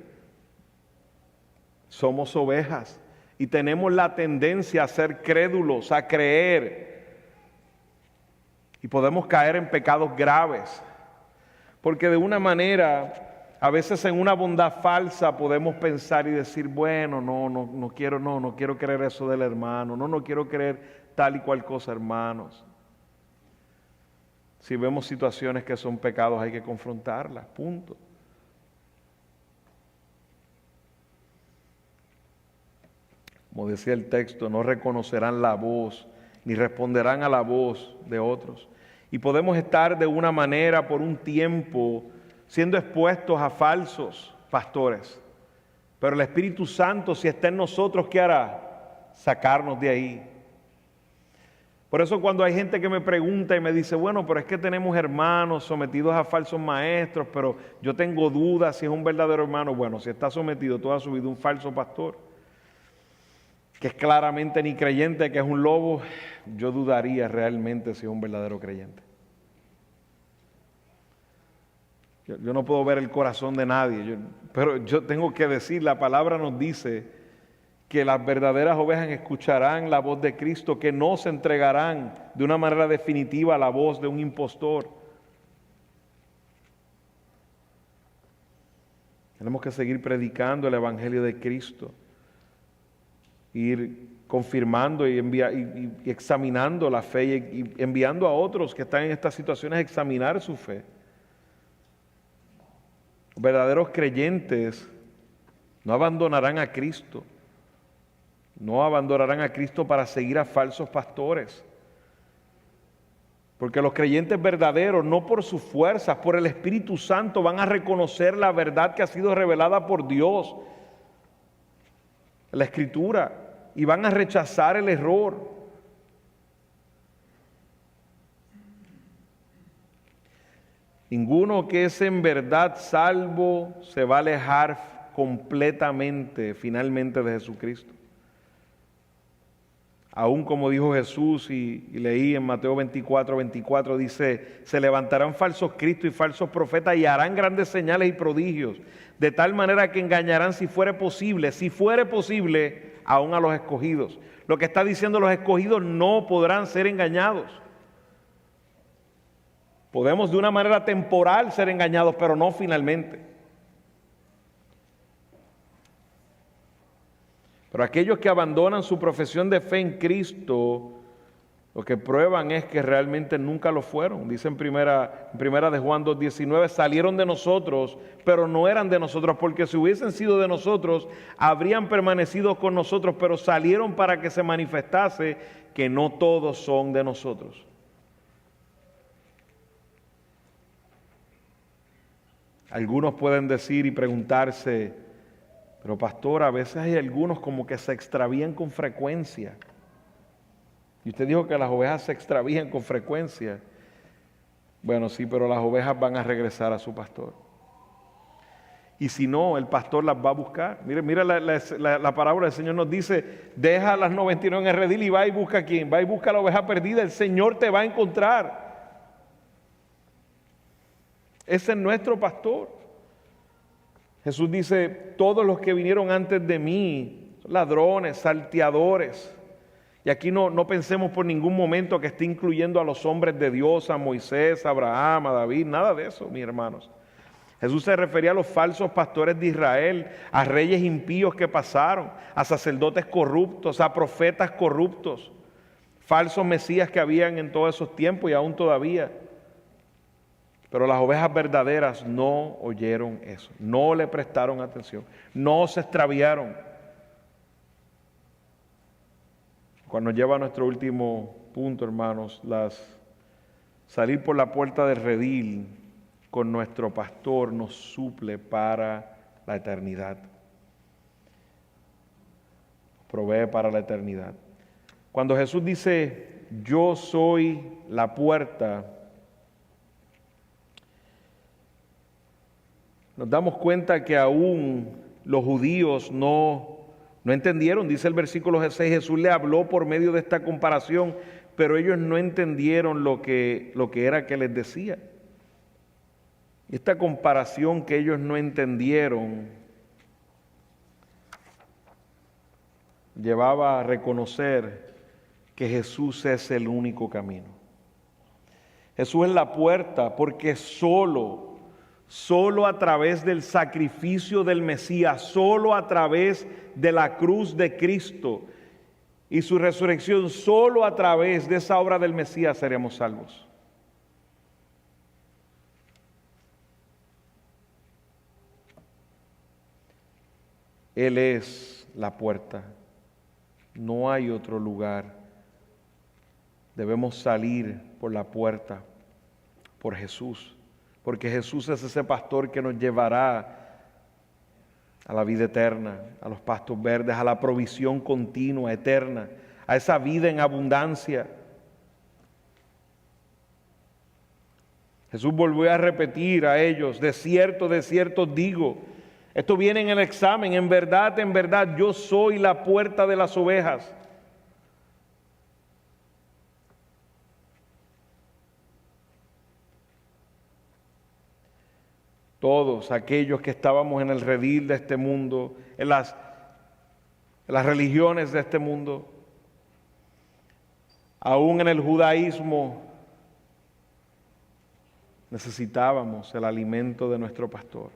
Somos ovejas y tenemos la tendencia a ser crédulos, a creer, y podemos caer en pecados graves. Porque de una manera, a veces en una bondad falsa podemos pensar y decir: bueno, no quiero creer eso del hermano, no quiero creer tal y cual cosa, hermanos. Si vemos situaciones que son pecados, hay que confrontarlas, punto. Como decía el texto, no reconocerán la voz, ni responderán a la voz de otros. Y podemos estar de una manera por un tiempo siendo expuestos a falsos pastores. Pero el Espíritu Santo, si está en nosotros, ¿qué hará? Sacarnos de ahí. Por eso cuando hay gente que me pregunta y me dice: bueno, pero es que tenemos hermanos sometidos a falsos maestros, pero yo tengo dudas si es un verdadero hermano. Bueno, si está sometido toda su vida a un falso pastor, que es claramente ni creyente, que es un lobo, yo dudaría realmente si es un verdadero creyente. Yo no puedo ver el corazón de nadie, pero yo tengo que decir, la palabra nos dice que las verdaderas ovejas escucharán la voz de Cristo, que no se entregarán de una manera definitiva a la voz de un impostor. Tenemos que seguir predicando el Evangelio de Cristo, ir confirmando y examinando la fe y enviando a otros que están en estas situaciones a examinar su fe. Los verdaderos creyentes no abandonarán a Cristo. No abandonarán a Cristo para seguir a falsos pastores. Porque los creyentes verdaderos, no por sus fuerzas, por el Espíritu Santo, van a reconocer la verdad que ha sido revelada por Dios, la Escritura, y van a rechazar el error. Ninguno que es en verdad salvo se va a alejar completamente, finalmente, de Jesucristo. Aún como dijo Jesús, y leí en Mateo 24, dice, se levantarán falsos cristos y falsos profetas y harán grandes señales y prodigios, de tal manera que engañarán si fuere posible, aún a los escogidos. Lo que está diciendo, los escogidos no podrán ser engañados. Podemos de una manera temporal ser engañados, pero no finalmente. Pero aquellos que abandonan su profesión de fe en Cristo, lo que prueban es que realmente nunca lo fueron. Dice en primera de Juan 2:19, salieron de nosotros, pero no eran de nosotros, porque si hubiesen sido de nosotros, habrían permanecido con nosotros, pero salieron para que se manifestase que no todos son de nosotros. Algunos pueden decir y preguntarse, pero pastor, a veces hay algunos como que se extravían con frecuencia. Y usted dijo que las ovejas se extravían con frecuencia. Bueno, sí, pero las ovejas van a regresar a su pastor. Y si no, el pastor las va a buscar. Mira la parábola del Señor nos dice, deja las 99 en el redil y va y busca a quién. Va y busca a la oveja perdida. El Señor te va a encontrar. Ese es nuestro pastor. Jesús dice, todos los que vinieron antes de mí, ladrones, salteadores. Y aquí no pensemos por ningún momento que esté incluyendo a los hombres de Dios, a Moisés, a Abraham, a David, nada de eso, mis hermanos. Jesús se refería a los falsos pastores de Israel, a reyes impíos que pasaron, a sacerdotes corruptos, a profetas corruptos, falsos mesías que habían en todos esos tiempos y aún todavía. Pero las ovejas verdaderas no oyeron eso, no le prestaron atención, no se extraviaron. Cuando nos lleva a nuestro último punto, hermanos, salir por la puerta del redil con nuestro pastor nos suple para la eternidad. Provee para la eternidad. Cuando Jesús dice, yo soy la puerta, nos damos cuenta que aún los judíos no entendieron. Dice el versículo 6, Jesús le habló por medio de esta comparación, pero ellos no entendieron lo que era que les decía. Esta comparación que ellos no entendieron llevaba a reconocer que Jesús es el único camino. Jesús es la puerta porque solo a través del sacrificio del Mesías, solo a través de la cruz de Cristo y su resurrección, solo a través de esa obra del Mesías seremos salvos. Él es la puerta, no hay otro lugar. Debemos salir por la puerta, por Jesús. Porque Jesús es ese pastor que nos llevará a la vida eterna, a los pastos verdes, a la provisión continua, eterna, a esa vida en abundancia. Jesús volvió a repetir a ellos, de cierto os digo. Esto viene en el examen, en verdad, yo soy la puerta de las ovejas. Todos aquellos que estábamos en el redil de este mundo, en las religiones de este mundo, aún en el judaísmo, necesitábamos el alimento de nuestro pastor.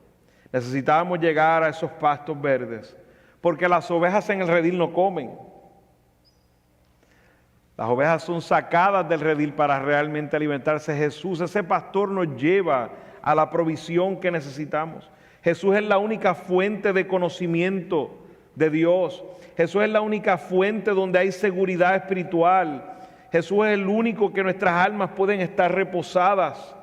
Necesitábamos llegar a esos pastos verdes, porque las ovejas en el redil no comen. Las ovejas son sacadas del redil para realmente alimentarse. Jesús, ese pastor, nos lleva a la provisión que necesitamos. Jesús es la única fuente de conocimiento de Dios. Jesús es la única fuente donde hay seguridad espiritual. Jesús es el único que nuestras almas pueden estar reposadas.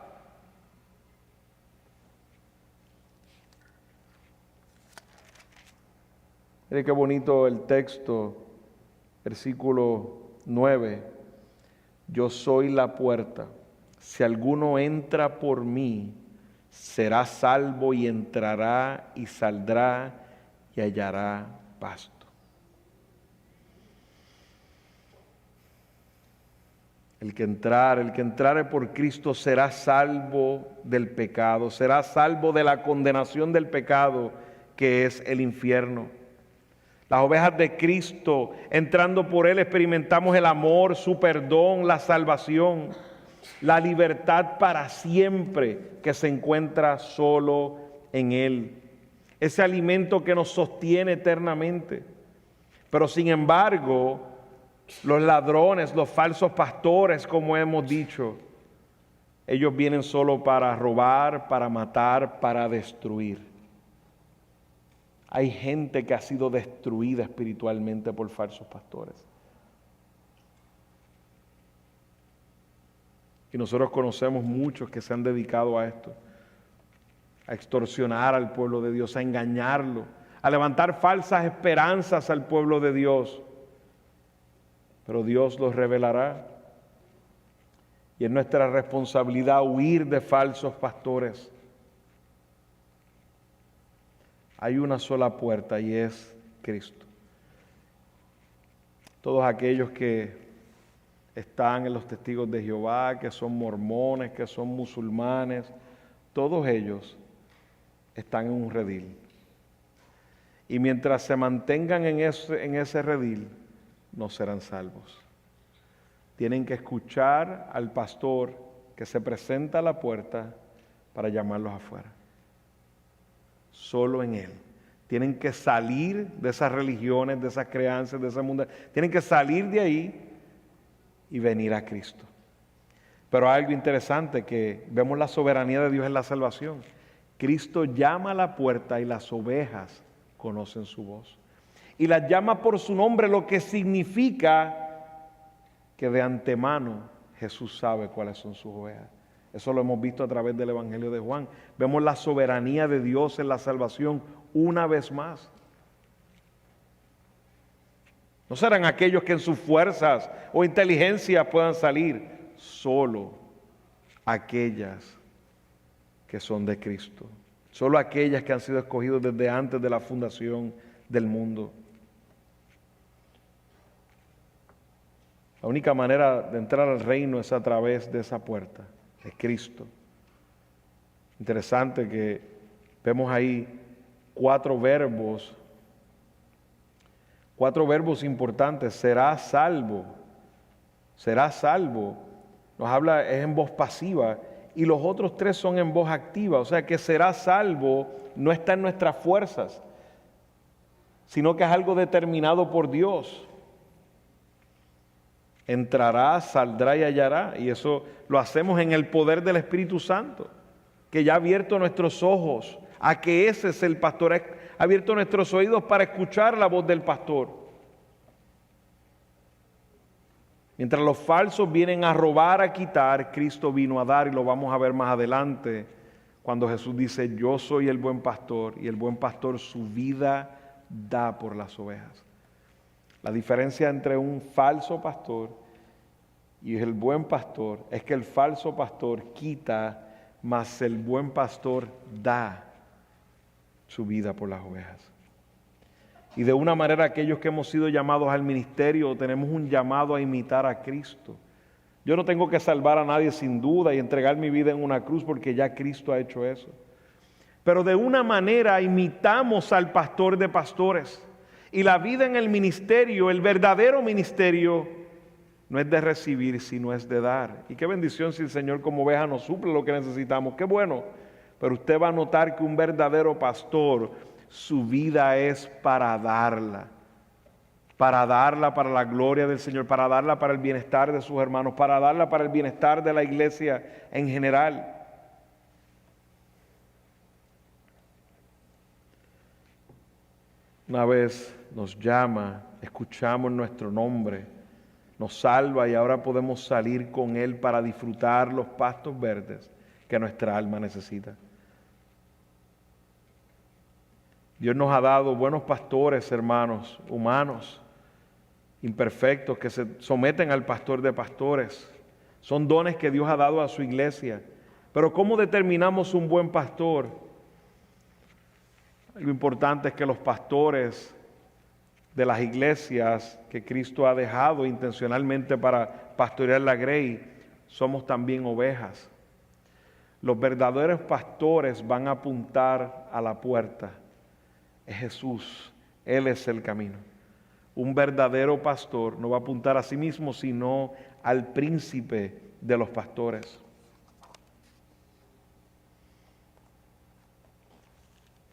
Mire qué bonito el texto, versículo 9. Yo soy la puerta. Si alguno entra por mí, será salvo y entrará y saldrá y hallará pasto. El que entrare por Cristo será salvo del pecado, será salvo de la condenación del pecado que es el infierno. Las ovejas de Cristo, entrando por Él, experimentamos el amor, su perdón, la salvación, la libertad para siempre que se encuentra solo en Él. Ese alimento que nos sostiene eternamente. Pero sin embargo, los ladrones, los falsos pastores, como hemos dicho, ellos vienen solo para robar, para matar, para destruir. Hay gente que ha sido destruida espiritualmente por falsos pastores. Y nosotros conocemos muchos que se han dedicado a esto, a extorsionar al pueblo de Dios, a engañarlo, a levantar falsas esperanzas al pueblo de Dios. Pero Dios los revelará. Y es nuestra responsabilidad huir de falsos pastores. Hay una sola puerta y es Cristo. Todos aquellos que están en los testigos de Jehová, que son mormones, que son musulmanes, todos ellos están en un redil. Y mientras se mantengan en ese redil, no serán salvos. Tienen que escuchar al pastor que se presenta a la puerta para llamarlos afuera. Solo en Él. Tienen que salir de esas religiones, de esas creencias, de ese mundo. Tienen que salir de ahí y venir a Cristo. Pero hay algo interesante, que vemos la soberanía de Dios en la salvación. Cristo llama a la puerta y las ovejas conocen su voz. Y las llama por su nombre, lo que significa que de antemano Jesús sabe cuáles son sus ovejas. Eso lo hemos visto a través del Evangelio de Juan. Vemos la soberanía de Dios en la salvación una vez más. No serán aquellos que en sus fuerzas o inteligencia puedan salir, solo aquellas que son de Cristo. Solo aquellas que han sido escogidas desde antes de la fundación del mundo. La única manera de entrar al reino es a través de esa puerta, de Cristo. Interesante que vemos ahí cuatro verbos importantes. Será salvo, será salvo. Nos habla, es en voz pasiva, y los otros tres son en voz activa. O sea que será salvo no está en nuestras fuerzas, sino que es algo determinado por Dios. Entrará, saldrá y hallará, y eso lo hacemos en el poder del Espíritu Santo, que ya ha abierto nuestros ojos a que ese es el pastor, ha abierto nuestros oídos para escuchar la voz del pastor. Mientras los falsos vienen a robar, a quitar, Cristo vino a dar, y lo vamos a ver más adelante, cuando Jesús dice: yo soy el buen pastor, y el buen pastor su vida da por las ovejas. La diferencia entre un falso pastor y el buen pastor es que el falso pastor quita, mas el buen pastor da su vida por las ovejas. Y de una manera, aquellos que hemos sido llamados al ministerio tenemos un llamado a imitar a Cristo. Yo no tengo que salvar a nadie sin duda y entregar mi vida en una cruz, porque ya Cristo ha hecho eso. Pero de una manera imitamos al pastor de pastores. Y la vida en el ministerio, el verdadero ministerio, no es de recibir, sino es de dar. Y qué bendición si el Señor como oveja nos suple lo que necesitamos. Qué bueno. Pero usted va a notar que un verdadero pastor, su vida es para darla para la gloria del Señor, para darla para el bienestar de sus hermanos, para darla para el bienestar de la iglesia en general. Una vez nos llama, escuchamos nuestro nombre, nos salva y ahora podemos salir con Él para disfrutar los pastos verdes que nuestra alma necesita. Dios nos ha dado buenos pastores, hermanos, humanos, imperfectos, que se someten al pastor de pastores. Son dones que Dios ha dado a su iglesia. Pero ¿cómo determinamos un buen pastor? Lo importante es que los pastores de las iglesias que Cristo ha dejado intencionalmente para pastorear la grey, somos también ovejas. Los verdaderos pastores van a apuntar a la puerta. Es Jesús, Él es el camino. Un verdadero pastor no va a apuntar a sí mismo, sino al príncipe de los pastores.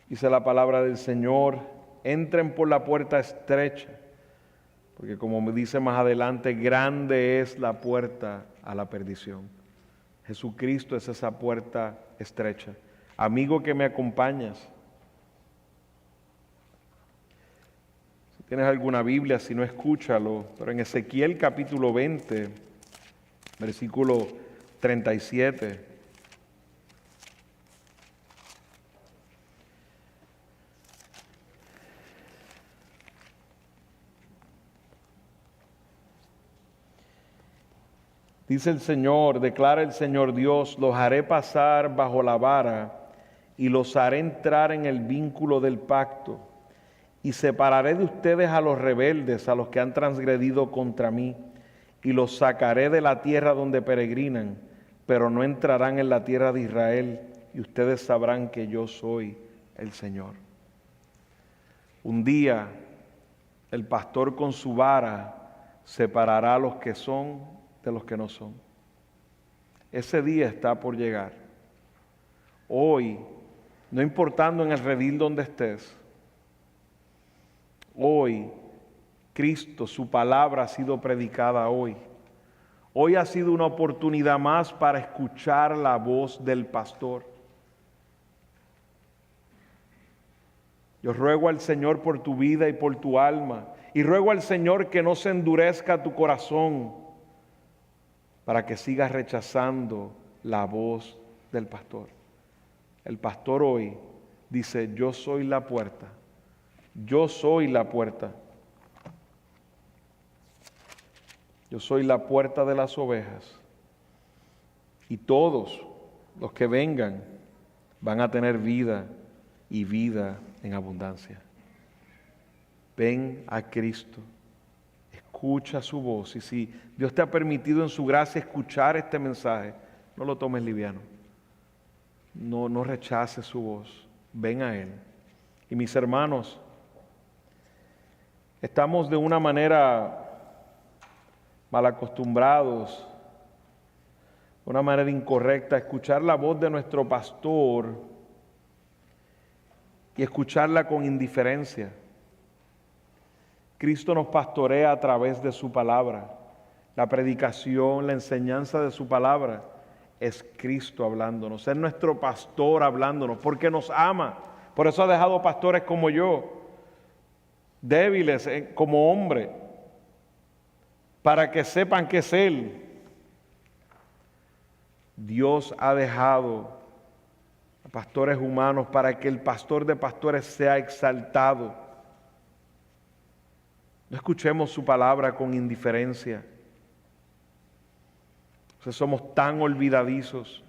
Dice la palabra del Señor, entren por la puerta estrecha, porque como me dice más adelante, grande es la puerta a la perdición. Jesucristo es esa puerta estrecha. Amigo que me acompañas, si tienes alguna Biblia, si no, escúchalo, pero en Ezequiel capítulo 20, versículo 37, dice el Señor, declara el Señor Dios, los haré pasar bajo la vara y los haré entrar en el vínculo del pacto y separaré de ustedes a los rebeldes, a los que han transgredido contra mí, y los sacaré de la tierra donde peregrinan, pero no entrarán en la tierra de Israel, y ustedes sabrán que yo soy el Señor. Un día el pastor con su vara separará a los que son de los que no son. Ese día está por llegar. Hoy, no importando en el redil donde estés, hoy Cristo, su palabra ha sido predicada hoy. Hoy ha sido una oportunidad más para escuchar la voz del pastor. Yo ruego al Señor por tu vida y por tu alma, y ruego al Señor que no se endurezca tu corazón, para que sigas rechazando la voz del pastor. El pastor hoy dice, yo soy la puerta, yo soy la puerta. Yo soy la puerta de las ovejas. Y todos los que vengan van a tener vida y vida en abundancia. Ven a Cristo. Escucha su voz, y si Dios te ha permitido en su gracia escuchar este mensaje, no lo tomes liviano. No rechaces su voz. Ven a Él. Y mis hermanos, estamos de una manera mal acostumbrados, de una manera incorrecta, a escuchar la voz de nuestro pastor y escucharla con indiferencia. Cristo nos pastorea a través de su palabra. La predicación, la enseñanza de su palabra es Cristo hablándonos. Es nuestro pastor hablándonos porque nos ama. Por eso ha dejado pastores como yo, débiles como hombre, para que sepan que es Él. Dios ha dejado a pastores humanos para que el pastor de pastores sea exaltado. No escuchemos su palabra con indiferencia. Somos tan olvidadizos,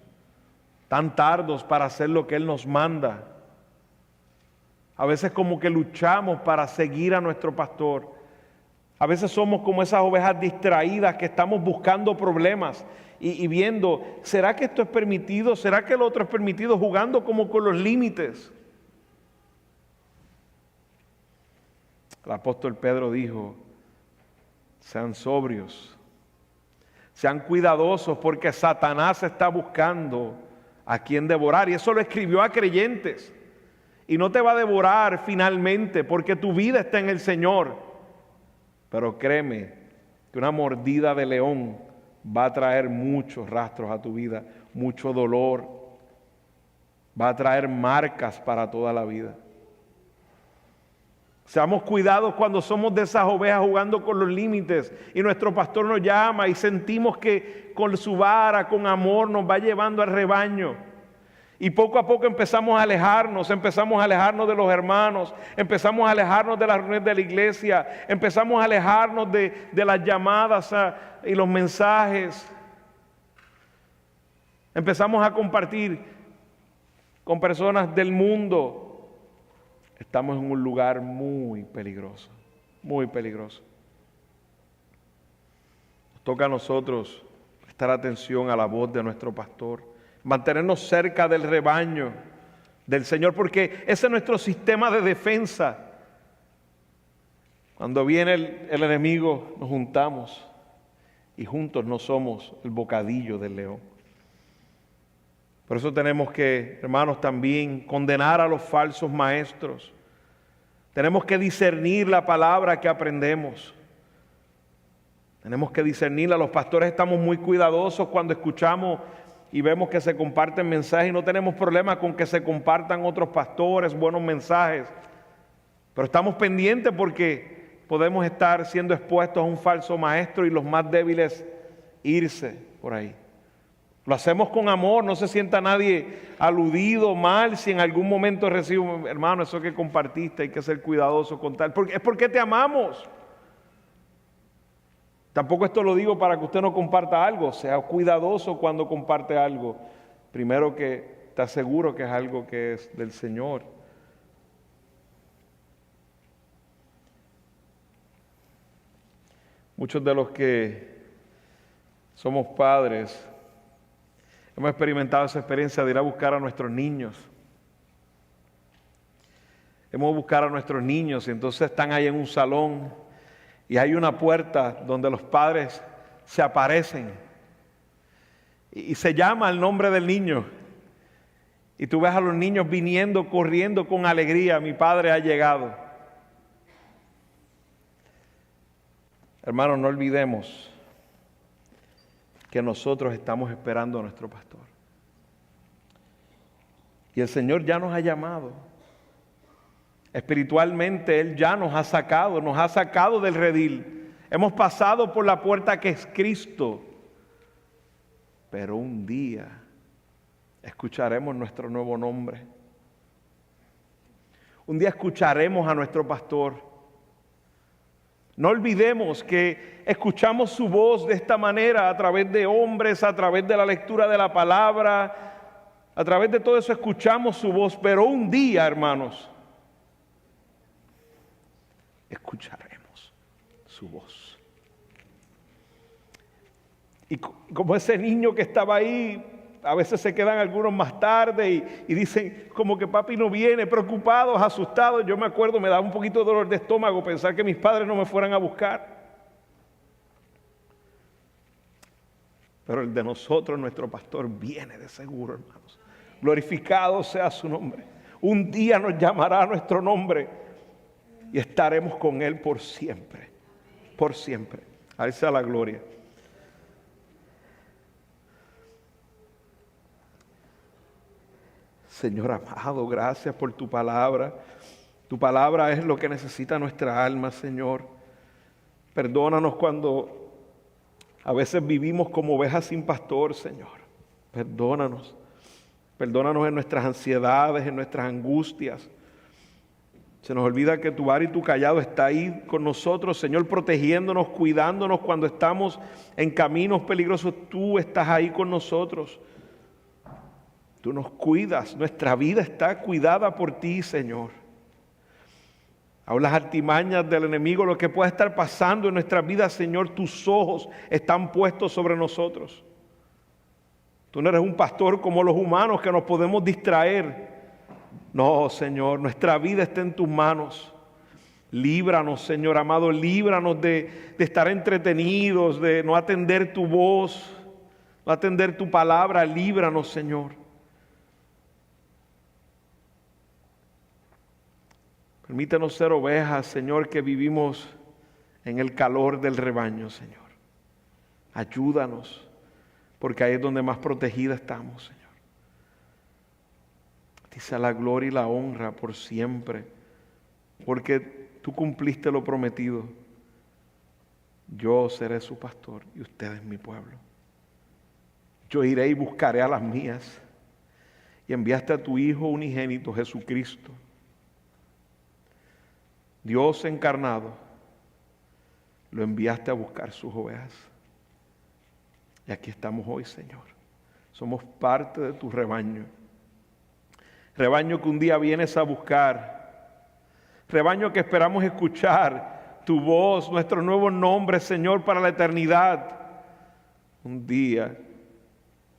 tan tardos para hacer lo que Él nos manda. A veces como que luchamos para seguir a nuestro pastor. A veces somos como esas ovejas distraídas que estamos buscando problemas y viendo, ¿será que esto es permitido? ¿Será que lo otro es permitido? Jugando como con los límites. El apóstol Pedro dijo, sean sobrios, sean cuidadosos porque Satanás está buscando a quien devorar. Y eso lo escribió a creyentes. Y no te va a devorar finalmente porque tu vida está en el Señor. Pero créeme que una mordida de león va a traer muchos rastros a tu vida, mucho dolor, va a traer marcas para toda la vida. Seamos cuidados cuando somos de esas ovejas jugando con los límites y nuestro pastor nos llama y sentimos que con su vara, con amor, nos va llevando al rebaño. Y poco a poco empezamos a alejarnos de los hermanos, empezamos a alejarnos de las reuniones de la iglesia, empezamos a alejarnos de las llamadas y los mensajes. Empezamos a compartir con personas del mundo. Estamos en un lugar muy peligroso, muy peligroso. Nos toca a nosotros prestar atención a la voz de nuestro pastor, mantenernos cerca del rebaño del Señor, porque ese es nuestro sistema de defensa. Cuando viene el enemigo, nos juntamos y juntos no somos el bocadillo del león. Por eso tenemos que, hermanos, también condenar a los falsos maestros. Tenemos que discernir la palabra que aprendemos. Tenemos que discernirla. Los pastores estamos muy cuidadosos cuando escuchamos y vemos que se comparten mensajes y no tenemos problema con que se compartan otros pastores, buenos mensajes. Pero estamos pendientes porque podemos estar siendo expuestos a un falso maestro y los más débiles irse por ahí. Lo hacemos con amor, no se sienta nadie aludido mal si en algún momento recibo, hermano, eso que compartiste, hay que ser cuidadoso con tal, porque es porque te amamos. Tampoco esto lo digo para que usted no comparta algo, sea cuidadoso cuando comparte algo. Primero que está seguro que es algo que es del Señor. Muchos de los que somos padres hemos experimentado esa experiencia de ir a buscar a nuestros niños. Hemos buscado a nuestros niños y entonces están ahí en un salón y hay una puerta donde los padres se aparecen y se llama el nombre del niño. Y tú ves a los niños viniendo, corriendo con alegría. Mi padre ha llegado. Hermanos, no olvidemos que nosotros estamos esperando a nuestro pastor. Y el Señor ya nos ha llamado. Espiritualmente Él ya nos ha sacado del redil. Hemos pasado por la puerta que es Cristo. Pero un día escucharemos nuestro nuevo nombre. Un día escucharemos a nuestro pastor. No olvidemos que escuchamos su voz de esta manera a través de hombres, a través de la lectura de la palabra, a través de todo eso escuchamos su voz, pero un día, hermanos, escucharemos su voz. Y como ese niño que estaba ahí, a veces se quedan algunos más tarde y dicen como que papi no viene, preocupados, asustados. Yo me acuerdo, me daba un poquito de dolor de estómago pensar que mis padres no me fueran a buscar. Pero el de nosotros, nuestro pastor, viene de seguro, hermanos. Glorificado sea su nombre. Un día nos llamará nuestro nombre y estaremos con Él por siempre. Por siempre. A Él sea la gloria. Señor amado, gracias por tu palabra. Tu palabra es lo que necesita nuestra alma, Señor. Perdónanos cuando a veces vivimos como ovejas sin pastor, Señor. Perdónanos. Perdónanos en nuestras ansiedades, en nuestras angustias. Se nos olvida que tu vara y tu callado está ahí con nosotros, Señor, protegiéndonos, cuidándonos cuando estamos en caminos peligrosos. Tú estás ahí con nosotros. Tú nos cuidas, nuestra vida está cuidada por ti, Señor. Aún las artimañas del enemigo, lo que pueda estar pasando en nuestra vida, Señor, tus ojos están puestos sobre nosotros. Tú no eres un pastor como los humanos que nos podemos distraer. No, Señor, nuestra vida está en tus manos. Líbranos, Señor amado, líbranos de estar entretenidos, de no atender tu voz, no atender tu palabra. Líbranos, Señor. Permítanos ser ovejas, Señor, que vivimos en el calor del rebaño, Señor. Ayúdanos, porque ahí es donde más protegida estamos, Señor. A ti sea la gloria y la honra por siempre, porque tú cumpliste lo prometido. Yo seré su pastor y ustedes mi pueblo. Yo iré y buscaré a las mías. Y enviaste a tu Hijo unigénito, Jesucristo, Dios encarnado, lo enviaste a buscar sus ovejas. Y aquí estamos hoy, Señor. Somos parte de tu rebaño. Rebaño que un día vienes a buscar. Rebaño que esperamos escuchar tu voz, nuestro nuevo nombre, Señor, para la eternidad. Un día,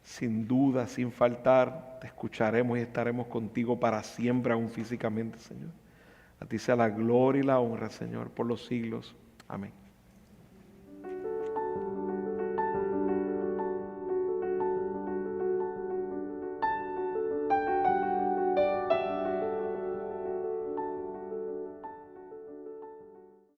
sin duda, sin faltar, te escucharemos y estaremos contigo para siempre, aún físicamente, Señor. A ti sea la gloria y la honra, Señor, por los siglos. Amén.